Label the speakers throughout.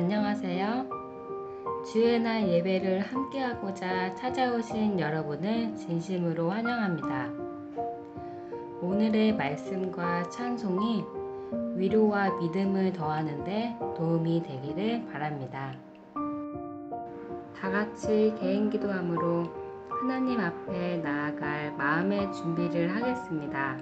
Speaker 1: 안녕하세요. 주의 날 예배를 함께하고자 찾아오신 여러분을 진심으로 환영합니다. 오늘의 말씀과 찬송이 위로와 믿음을 더하는 데 도움이 되기를 바랍니다. 다 같이 개인 기도함으로 하나님 앞에 나아갈 마음의 준비를 하겠습니다.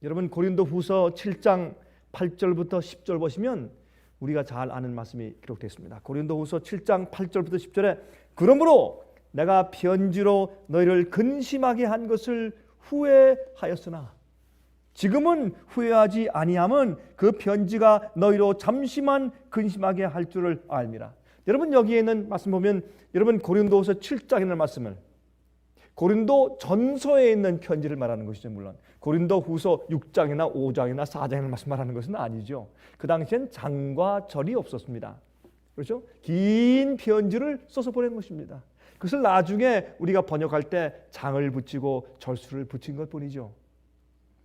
Speaker 2: 여러분 고린도후서 7장 8절부터 10절 보시면 우리가 잘 아는 말씀이 기록되어 있습니다. 고린도후서 7장 8절부터 10절에 그러므로 내가 편지로 너희를 근심하게 한 것을 후회하였으나 지금은 후회하지 아니함은 그 편지가 너희로 잠시만 근심하게 할 줄을 알미라. 여러분 여기에 있는 말씀 보면 여러분 고린도후서 7장에 있는 말씀을 고린도 전서에 있는 편지를 말하는 것이죠. 물론 고린도 후서 6장이나 5장이나 4장이나 말씀 말하는 것은 아니죠. 그 당시엔 장과 절이 없었습니다. 그렇죠? 긴 편지를 써서 보낸 것입니다. 그것을 나중에 우리가 번역할 때 장을 붙이고 절수를 붙인 것뿐이죠.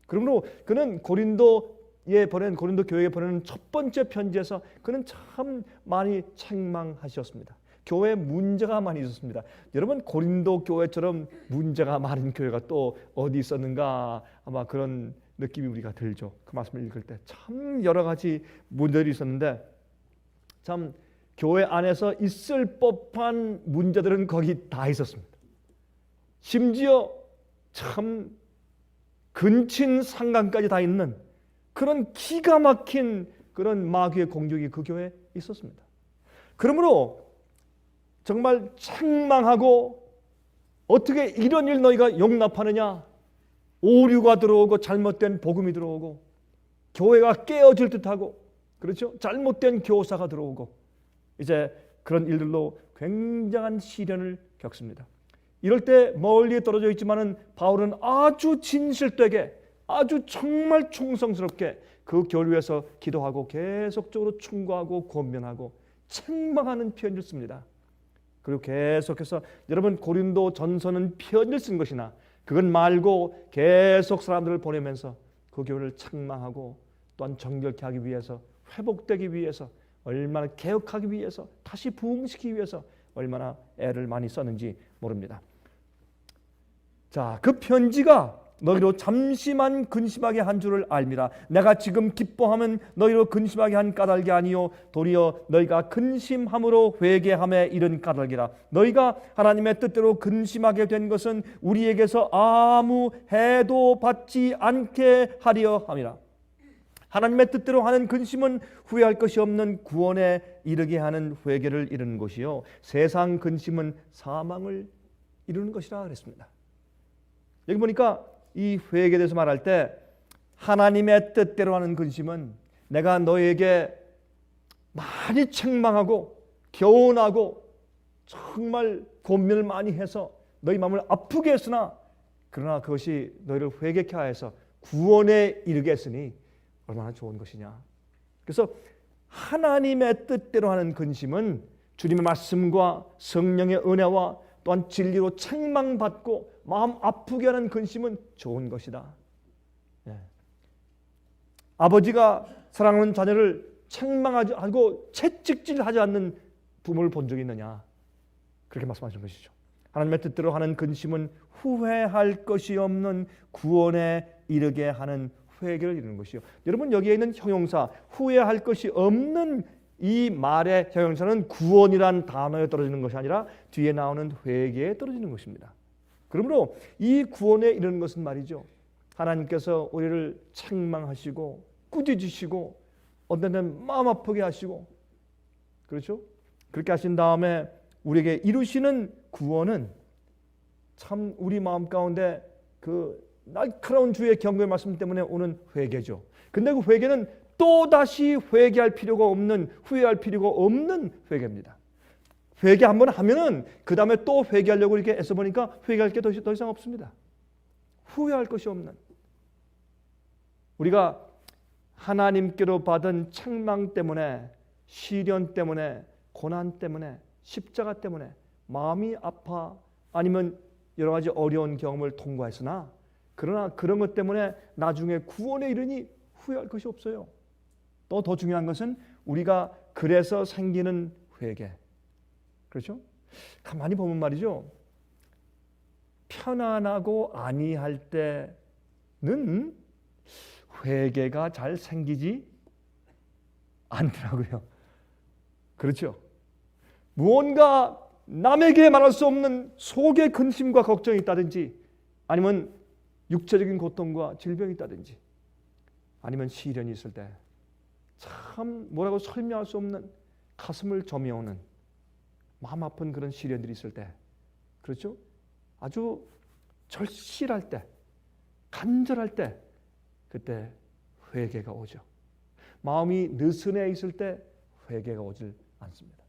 Speaker 2: 그러므로 그는 고린도 교회에 보내는 첫 번째 편지에서 그는 참 많이 책망하셨습니다. 교회에 문제가 많이 있었습니다. 여러분, 고린도 교회처럼 문제가 많은 교회가 또 어디 있었는가, 아마 그런 느낌이 우리가 들죠. 그 말씀을 읽을 때 참 여러 가지 문제들이 있었는데, 참 교회 안에서 있을 법한 문제들은 거기 다 있었습니다. 심지어 참 근친 상간까지 다 있는 그런 기가 막힌 그런 마귀의 공격이 그 교회에 있었습니다. 그러므로 정말 책망하고, 어떻게 이런 일 너희가 용납하느냐, 오류가 들어오고 잘못된 복음이 들어오고 교회가 깨어질 듯하고, 그렇죠? 잘못된 교사가 들어오고, 이제 그런 일들로 굉장한 시련을 겪습니다. 이럴 때 멀리 떨어져 있지만은 바울은 아주 진실되게, 아주 정말 충성스럽게 그 교류에서 기도하고 계속적으로 충고하고 권면하고 책망하는 편지를 씁니다. 그리고 계속해서, 여러분, 고린도 전서는 편지를 쓴 것이나 그건 말고 계속 사람들을 보내면서 그 교회를 책망하고, 또한 정결케 하기 위해서, 회복되기 위해서, 얼마나 개혁하기 위해서, 다시 부흥시키기 위해서 얼마나 애를 많이 썼는지 모릅니다. 자, 그 편지가 너희로 잠시만 근심하게 한 줄을 알미라. 내가 지금 기뻐하면 너희로 근심하게 한 까닭이 아니요 도리어 너희가 근심함으로 회개함에 이른 까닭이라. 너희가 하나님의 뜻대로 근심하게 된 것은 우리에게서 아무 해도 받지 않게 하려 함이라. 하나님의 뜻대로 하는 근심은 후회할 것이 없는 구원에 이르게 하는 회개를 이루는 것이요, 세상 근심은 사망을 이루는 것이라 그랬습니다. 여기 보니까 이 회개에 대해서 말할 때 하나님의 뜻대로 하는 근심은 내가 너에게 많이 책망하고 교훈하고 정말 권면을 많이 해서 너희 마음을 아프게 했으나, 그러나 그것이 너희를 회개케 하여서 구원에 이르게 했으니 얼마나 좋은 것이냐. 그래서 하나님의 뜻대로 하는 근심은 주님의 말씀과 성령의 은혜와 또한 진리로 책망받고 마음 아프게 하는 근심은 좋은 것이다. 예. 아버지가 사랑하는 자녀를 책망하지 않고 채찍질하지 않는 부모를 본 적이 있느냐, 그렇게 말씀하신 것이죠. 하나님의 뜻대로 하는 근심은 후회할 것이 없는 구원에 이르게 하는 회개를 이루는 것이요. 여러분, 여기에 있는 형용사 후회할 것이 없는 이 말의 형용사는 구원이란 단어에 떨어지는 것이 아니라 뒤에 나오는 회개에 떨어지는 것입니다. 그러므로 이 구원에 이르는 것은 말이죠, 하나님께서 우리를 책망하시고 꾸짖으시고 어떤 때는 마음 아프게 하시고, 그렇죠? 그렇게 하신 다음에 우리에게 이루시는 구원은 참 우리 마음 가운데 그 날카로운 주의 경고의 말씀 때문에 오는 회개죠. 근데 그 회개는 또다시 회개할 필요가 없는, 후회할 필요가 없는 회개입니다. 회개 한번 하면은 그 다음에 또 회개하려고 이렇게 애써 보니까 회개할 게 더 이상 없습니다. 후회할 것이 없는, 우리가 하나님께로 받은 책망 때문에, 시련 때문에, 고난 때문에, 십자가 때문에 마음이 아파, 아니면 여러 가지 어려운 경험을 통과했으나, 그러나 그런 것 때문에 나중에 구원에 이르니 후회할 것이 없어요. 또 더 중요한 것은 우리가 그래서 생기는 회개. 그렇죠? 가만히 보면 말이죠, 편안하고 아니할 때는 회개가 잘 생기지 않더라고요. 그렇죠? 무언가 남에게 말할 수 없는 속의 근심과 걱정이 있다든지, 아니면 육체적인 고통과 질병이 있다든지, 아니면 시련이 있을 때 참 뭐라고 설명할 수 없는 가슴을 저며오는 마음 아픈 그런 시련들이 있을 때, 그렇죠? 아주 절실할 때, 간절할 때, 그때 회개가 오죠. 마음이 느슨해 있을 때 회개가 오질 않습니다.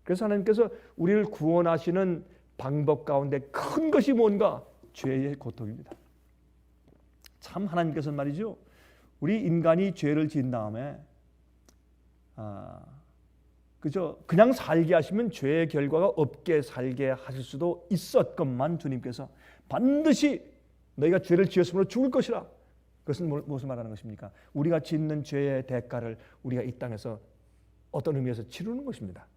Speaker 2: 그래서 하나님께서 우리를 구원하시는 방법 가운데 큰 것이 뭔가? 죄의 고통입니다. 참 하나님께서는 말이죠, 우리 인간이 죄를 지은 다음에 그저 그냥 살게 하시면 죄의 결과가 없게 살게 하실 수도 있었건만 주님께서 반드시 너희가 죄를 지었으므로 죽을 것이라. 그것은 무엇을 말하는 것입니까? 우리가 짓는 죄의 대가를 우리가 이 땅에서 어떤 의미에서 치르는 것입니다.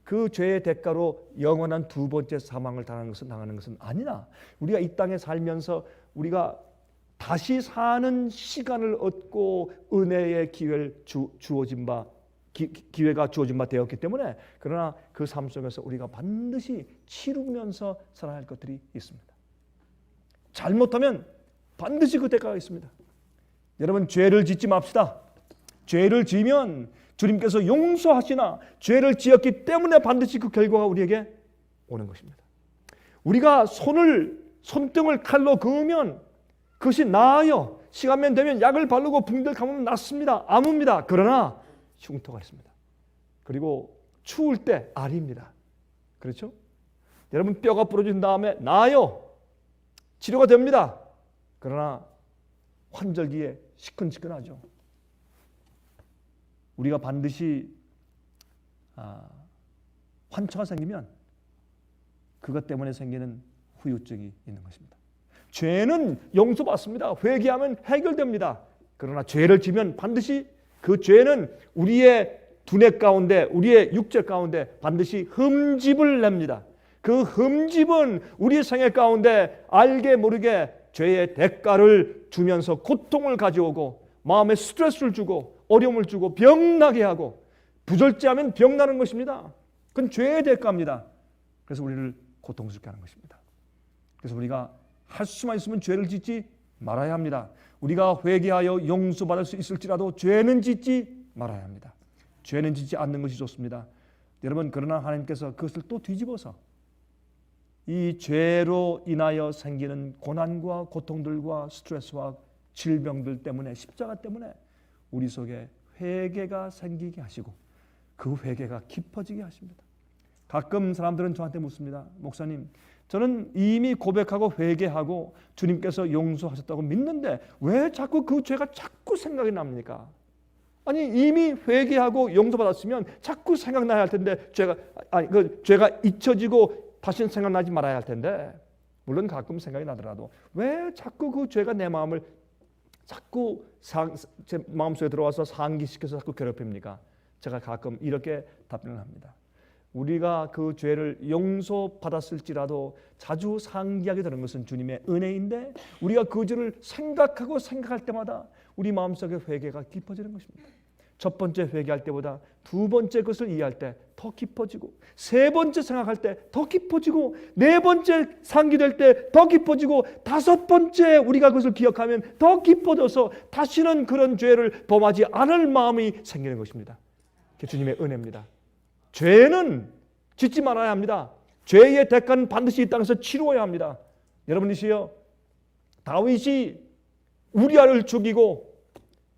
Speaker 2: 그 죄의 대가로 영원한 두 번째 사망을 당하는 것은 아니나, 우리가 이 땅에 살면서 우리가 다시 사는 시간을 얻고 은혜의 기회가 주어진 바 되었기 때문에, 그러나 그 삶 속에서 우리가 반드시 치르면서 살아야 할 것들이 있습니다. 잘못하면 반드시 그 대가가 있습니다. 여러분, 죄를 짓지 맙시다. 죄를 지으면 주님께서 용서하시나, 죄를 지었기 때문에 반드시 그 결과가 우리에게 오는 것입니다. 우리가 손등을 칼로 그으면 그것이 나아요. 시간만 되면 약을 바르고 붕대를 감으면 낫습니다. 아무입니다. 그러나 흉터가 있습니다. 그리고 추울 때 알입니다. 그렇죠? 여러분, 뼈가 부러진 다음에 나아요. 치료가 됩니다. 그러나 환절기에 시큰시큰하죠. 우리가 반드시 환처가 생기면 그것 때문에 생기는 후유증이 있는 것입니다. 죄는 용서받습니다. 회개하면 해결됩니다. 그러나 죄를 지면 반드시 그 죄는 우리의 두뇌 가운데, 우리의 육체 가운데 반드시 흠집을 냅니다. 그 흠집은 우리의 생애 가운데 알게 모르게 죄의 대가를 주면서 고통을 가져오고, 마음에 스트레스를 주고, 어려움을 주고, 병나게 하고, 부절제하면 병나는 것입니다. 그건 죄의 대가입니다. 그래서 우리를 고통스럽게 하는 것입니다. 그래서 우리가 할 수만 있으면 죄를 짓지 말아야 합니다. 우리가 회개하여 용서받을 수 있을지라도 죄는 짓지 말아야 합니다. 죄는 짓지 않는 것이 좋습니다. 여러분, 그러나 하나님께서 그것을 또 뒤집어서 이 죄로 인하여 생기는 고난과 고통들과 스트레스와 질병들 때문에, 십자가 때문에 우리 속에 회개가 생기게 하시고 그 회개가 깊어지게 하십니다. 가끔 사람들은 저한테 묻습니다. 목사님, 저는 이미 고백하고 회개하고 주님께서 용서하셨다고 믿는데 왜 자꾸 그 죄가 자꾸 생각이 납니까? 아니, 이미 회개하고 용서받았으면 자꾸 생각나야 할 텐데 그 죄가 잊혀지고 다시는 생각나지 말아야 할 텐데, 물론 가끔 생각이 나더라도 왜 자꾸 그 죄가 내 마음을 자꾸 제 마음속에 들어와서 상기시켜서 자꾸 괴롭힙니까? 제가 가끔 이렇게 답변을 합니다. 우리가 그 죄를 용서받았을지라도 자주 상기하게 되는 것은 주님의 은혜인데, 우리가 그 죄를 생각할 때마다 우리 마음속에 회개가 깊어지는 것입니다. 첫 번째 회개할 때보다 두 번째 것을 이해할 때 더 깊어지고, 세 번째 생각할 때 더 깊어지고, 네 번째 상기될 때 더 깊어지고, 다섯 번째 우리가 그것을 기억하면 더 깊어져서 다시는 그런 죄를 범하지 않을 마음이 생기는 것입니다. 그게 주님의 은혜입니다. 죄는 짓지 말아야 합니다. 죄의 대가는 반드시 이 땅에서 치루어야 합니다. 여러분이시여, 다윗이 우리아를 죽이고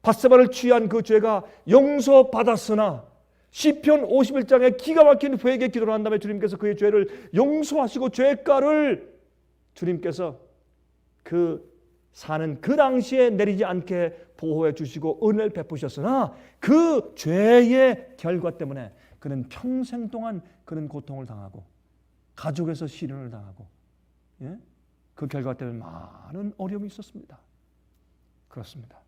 Speaker 2: 밧세바를 취한 그 죄가 용서받았으나 시편 51장에 기가 막힌 회개 기도를 한 다음에 주님께서 그의 죄를 용서하시고 죄가를 주님께서 그 사는 그 당시에 내리지 않게 보호해 주시고 은혜를 베푸셨으나 그 죄의 결과 때문에 그는 평생 동안 그는 고통을 당하고 가족에서 시련을 당하고, 그 결과 때문에 많은 어려움이 있었습니다. 그렇습니다.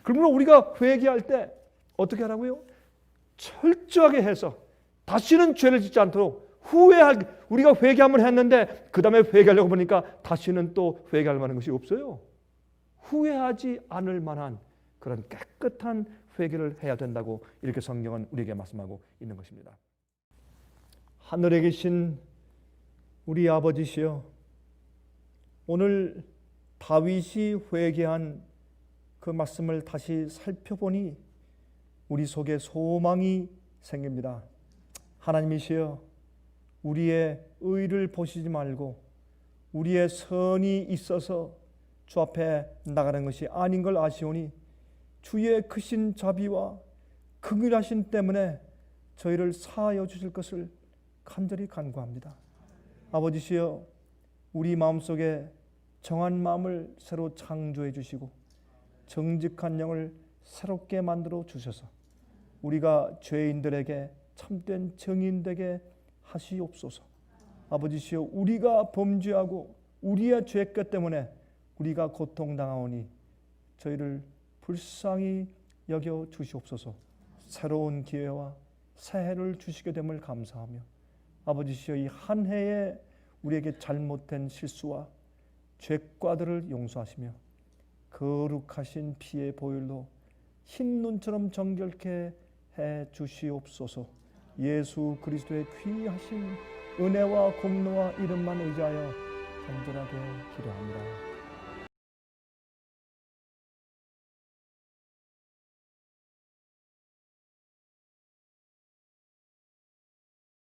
Speaker 2: 그러므로 우리가 회개할 때 어떻게 하라고요? 철저하게 해서 다시는 죄를 짓지 않도록 우리가 회개 한번 했는데 그 다음에 회개하려고 보니까 다시는 또 회개할 만한 것이 없어요. 후회하지 않을 만한 그런 깨끗한 회개를 해야 된다고 이렇게 성경은 우리에게 말씀하고 있는 것입니다. 하늘에 계신 우리 아버지시여, 오늘 다윗이 회개한 그 말씀을 다시 살펴보니 우리 속에 소망이 생깁니다. 하나님이시여, 우리의 의를 보시지 말고 우리의 선이 있어서 주 앞에 나가는 것이 아닌 걸 아시오니 주의 크신 자비와 긍휼하심 때문에 저희를 사하여 주실 것을 간절히 간구합니다. 아버지시여, 우리 마음속에 정한 마음을 새로 창조해 주시고 정직한 영을 새롭게 만들어 주셔서 우리가 죄인들에게 참된 증인 되게 하시옵소서. 아버지시여, 우리가 범죄하고 우리의 죄것 때문에 우리가 고통당하오니 저희를 불쌍히 여겨 주시옵소서. 새로운 기회와 새해를 주시게 됨을 감사하며 아버지시여, 이 한 해에 우리에게 잘못된 실수와 죄과들을 용서하시며 거룩하신 피의 보혈로 흰 눈처럼 정결케 해 주시옵소서. 예수 그리스도의 귀하신 은혜와 공로와 이름만 의지하여 간절하게 기도합니다.